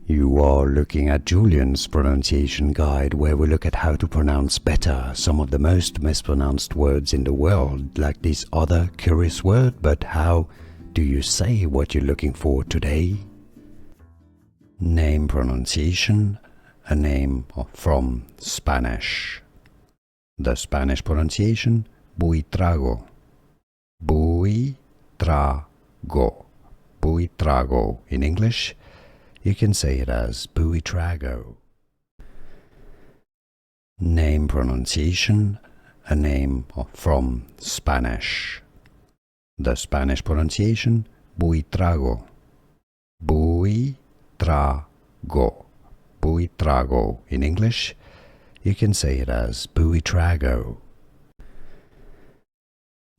You are looking at Julian's pronunciation guide, where we look at how to pronounce better some of the most mispronounced words in the world, like this other curious word. But how do you say what you're looking for today? Name pronunciation, a name from Spanish. The Spanish pronunciation, Buitrago. Buitrago. Buitrago. In English, you can say it as Buitrago. Name pronunciation, a name from Spanish. The Spanish pronunciation, Buitrago. Buitrago. Buitrago. In English, you can say it as Buitrago.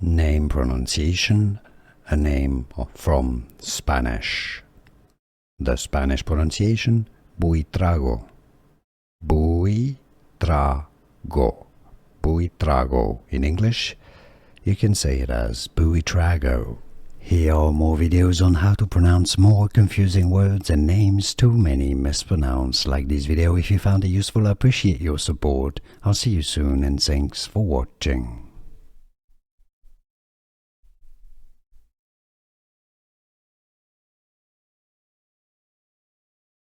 Name pronunciation, a name from Spanish. The Spanish pronunciation, Buitrago. Buitrago. Buitrago. In English, you can say it as Buitrago. Here are more videos on how to pronounce more confusing words and names too many mispronounced. Like this video if you found it useful. I appreciate your support. I'll see you soon and thanks for watching.